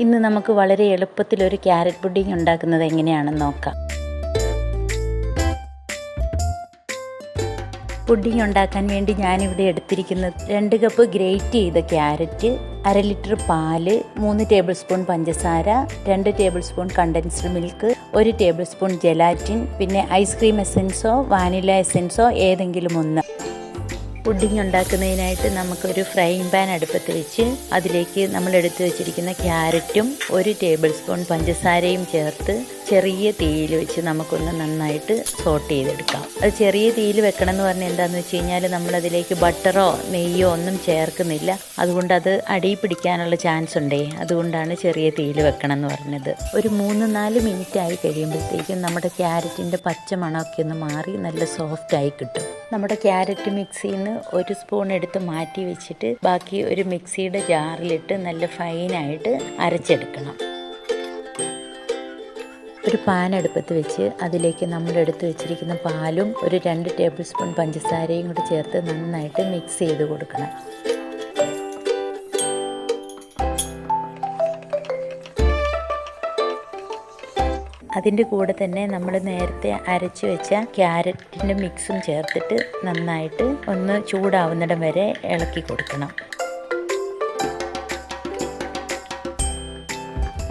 ഇന്ന് നമുക്ക് വളരെ എളുപ്പത്തിൽ ഒരു ക്യാരറ്റ് പുഡിംഗ് ഉണ്ടാക്കുന്നത് എങ്ങനെയാണെന്ന് നോക്കാം. പുഡിംഗ് ഉണ്ടാക്കാൻ വേണ്ടി ഞാനിവിടെ എടുത്തിരിക്കുന്നത് 2 കപ്പ് ഗ്രേറ്റ് ചെയ്ത ക്യാരറ്റ്, 1/2 ലിറ്റർ പാല്, 3 ടേബിൾ സ്പൂൺ പഞ്ചസാര, 2 table spoon condensed milk, 1 table spoon gelatin, പിന്നെ ഐസ്ക്രീം എസൻസോ വാനില എസൻസോ ഏതെങ്കിലും ഒന്ന്. പുഡിംഗ് ഉണ്ടാക്കുന്നതിനായിട്ട് നമുക്കൊരു ഫ്രൈയിങ് പാൻ അടുപ്പത്ത് വെച്ച് അതിലേക്ക് നമ്മൾ എടുത്തു വെച്ചിരിക്കുന്ന ക്യാരറ്റും 1 ടേബിൾ സ്പൂൺ പഞ്ചസാരയും ചേർത്ത് ചെറിയ തീയിൽ വെച്ച് നമുക്കൊന്ന് നന്നായിട്ട് സോട്ട് ചെയ്തെടുക്കാം. അത് ചെറിയ തീയിൽ വെക്കണം എന്ന് പറഞ്ഞാൽ എന്താണെന്ന് വെച്ച് കഴിഞ്ഞാൽ നമ്മളതിലേക്ക് ബട്ടറോ നെയ്യോ ഒന്നും ചേർക്കുന്നില്ല. അതുകൊണ്ട് അത് അടി പിടിക്കാനുള്ള ചാൻസ് ഉണ്ടേ. അതുകൊണ്ടാണ് ചെറിയ തീയിൽ വെക്കണം എന്ന് പറഞ്ഞത്. ഒരു 3-4 മിനിറ്റ് ആയി കഴിയുമ്പോഴത്തേക്കും നമ്മുടെ ക്യാരറ്റിൻ്റെ പച്ച മണമൊക്കെ ഒന്ന് മാറി നല്ല സോഫ്റ്റായി കിട്ടും. നമ്മുടെ ക്യാരറ്റ് മിക്സിയിൽ നിന്ന് 1 സ്പൂൺ എടുത്ത് മാറ്റി വെച്ചിട്ട് ബാക്കി ഒരു മിക്സിയുടെ ജാറിലിട്ട് നല്ല ഫൈനായിട്ട് അരച്ചെടുക്കണം. ഒരു പാൻ അടുപ്പത്ത് വെച്ച് അതിലേക്ക് നമ്മൾ എടുത്ത് വെച്ചിരിക്കുന്ന പാലും ഒരു 2 ടേബിൾ സ്പൂൺ പഞ്ചസാരയും കൂടി ചേർത്ത് നന്നായിട്ട് മിക്സ് ചെയ്ത് കൊടുക്കണം. അതിൻ്റെ കൂടെ തന്നെ നമ്മൾ നേരത്തെ അരച്ച് വെച്ച ക്യാരറ്റിൻ്റെ മിക്സും ചേർത്തിട്ട് നന്നായിട്ട് ഒന്ന് ചൂടാവുന്നിടം വരെ ഇളക്കി കൊടുക്കണം.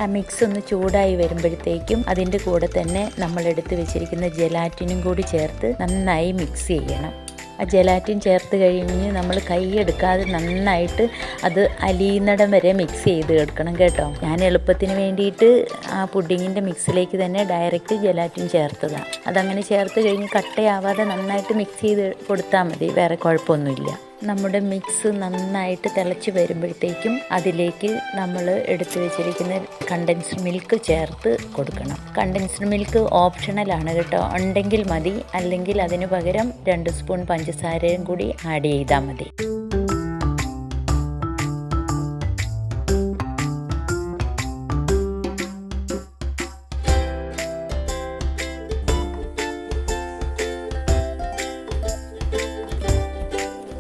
ആ മിക്സ് ഒന്ന് ചൂടായി വരുമ്പോഴത്തേക്കും അതിൻ്റെ കൂടെ തന്നെ നമ്മൾ എടുത്ത് വെച്ചിരിക്കുന്ന ജെലാറ്റിനും കൂടി ചേർത്ത് നന്നായി മിക്സ് ചെയ്യണം. ആ ജെലാറ്റിൻ ചേർത്ത് കഴിഞ്ഞ് നമ്മൾ കൈ എടുക്കാതെ നന്നായിട്ട് അത് അലിയുന്നിടം വരെ മിക്സ് ചെയ്ത് എടുക്കണം കേട്ടോ. ഞാൻ എളുപ്പത്തിന് വേണ്ടിയിട്ട് ആ പുഡിങ്ങിൻ്റെ മിക്സിലേക്ക് തന്നെ ഡയറക്റ്റ് ജെലാറ്റിൻ ചേർത്തതാണ്. അതങ്ങനെ ചേർത്ത് കഴിഞ്ഞ് കട്ടയാവാതെ നന്നായിട്ട് മിക്സ് ചെയ്ത് കൊടുത്താൽ മതി, വേറെ കുഴപ്പമൊന്നുമില്ല. നമ്മുടെ മിക്സ് നന്നായിട്ട് തിളച്ച് വരുമ്പോഴത്തേക്കും അതിലേക്ക് നമ്മൾ എടുത്തു വെച്ചിരിക്കുന്ന കണ്ടൻസ്ഡ് മിൽക്ക് ചേർത്ത് കൊടുക്കണം. കണ്ടൻസ്ഡ് മിൽക്ക് ഓപ്ഷണലാണ് കേട്ടോ, ഉണ്ടെങ്കിൽ മതി, അല്ലെങ്കിൽ അതിന് പകരം 2 സ്പൂൺ പഞ്ചസാരയും കൂടി ആഡ് ചെയ്താൽ മതി.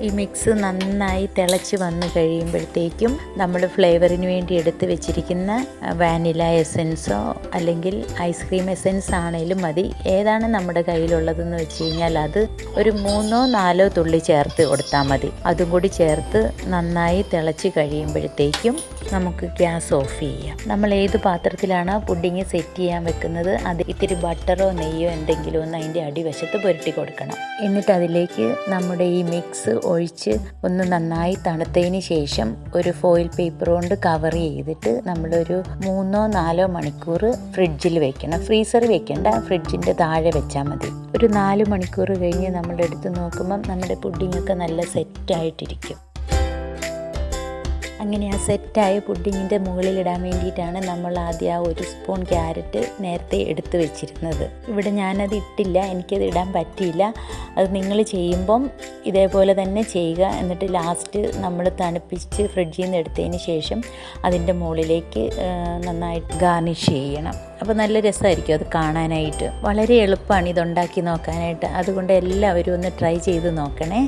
ഈ മിക്സ് നന്നായി തിളച്ച് വന്ന് കഴിയുമ്പോഴത്തേക്കും നമ്മൾ ഫ്ലേവറിന് വേണ്ടി എടുത്ത് വെച്ചിരിക്കുന്ന വാനില എസൻസോ അല്ലെങ്കിൽ ഐസ്ക്രീം എസൻസ് ആണെങ്കിലും മതി, ഏതാണ് നമ്മുടെ കയ്യിലുള്ളതെന്ന് വെച്ച് കഴിഞ്ഞാൽ അത് ഒരു 3-4 തുള്ളി ചേർത്ത് കൊടുത്താൽ മതി. അതും കൂടി ചേർത്ത് നന്നായി തിളച്ച് കഴിയുമ്പോഴത്തേക്കും നമുക്ക് ഗ്യാസ് ഓഫ് ചെയ്യാം. നമ്മൾ ഏത് പാത്രത്തിലാണോ പുഡിങ് സെറ്റ് ചെയ്യാൻ വെക്കുന്നത് അത് ഇത്തിരി ബട്ടറോ നെയ്യോ എന്തെങ്കിലും ഒന്ന് അതിൻ്റെ അടിവശത്ത് പുരട്ടി കൊടുക്കണം. എന്നിട്ട് അതിലേക്ക് നമ്മുടെ ഈ മിക്സ് ഒഴിച്ച് ഒന്ന് നന്നായി തണുത്തതിന് ശേഷം ഒരു ഫോയിൽ പേപ്പർ കൊണ്ട് കവർ ചെയ്തിട്ട് നമ്മളൊരു 3-4 മണിക്കൂർ ഫ്രിഡ്ജിൽ വെക്കണം. ഫ്രീസറിൽ വെക്കേണ്ട, ഫ്രിഡ്ജിൻ്റെ താഴെ വെച്ചാൽ മതി. ഒരു 4 മണിക്കൂർ കഴിഞ്ഞ് നമ്മളെടുത്ത് നോക്കുമ്പം നമ്മുടെ പുഡിങ്ങൊക്കെ നല്ല സെറ്റായിട്ടിരിക്കും. അങ്ങനെ ആ സെറ്റായ പുഡിങ്ങിൻ്റെ മുകളിലിടാൻ വേണ്ടിയിട്ടാണ് നമ്മൾ ആദ്യം ആ 1 സ്പൂൺ ക്യാരറ്റ് നേരത്തെ എടുത്ത് വെച്ചിരുന്നത്. ഇവിടെ ഞാനത് ഇട്ടില്ല, എനിക്കത് ഇടാൻ പറ്റിയില്ല. അത് നിങ്ങൾ ചെയ്യുമ്പം ഇതേപോലെ തന്നെ ചെയ്യുക. എന്നിട്ട് ലാസ്റ്റ് നമ്മൾ തണുപ്പിച്ച് ഫ്രിഡ്ജിൽ നിന്ന് എടുത്തതിന് ശേഷം അതിൻ്റെ മുകളിലേക്ക് നന്നായിട്ട് ഗാർണിഷ് ചെയ്യണം. അപ്പോൾ നല്ല രസമായിരിക്കും അത് കാണാനായിട്ട്. വളരെ എളുപ്പമാണ് ഇതുണ്ടാക്കി നോക്കാനായിട്ട്. അതുകൊണ്ട് എല്ലാവരും ഒന്ന് ട്രൈ ചെയ്ത് നോക്കണേ.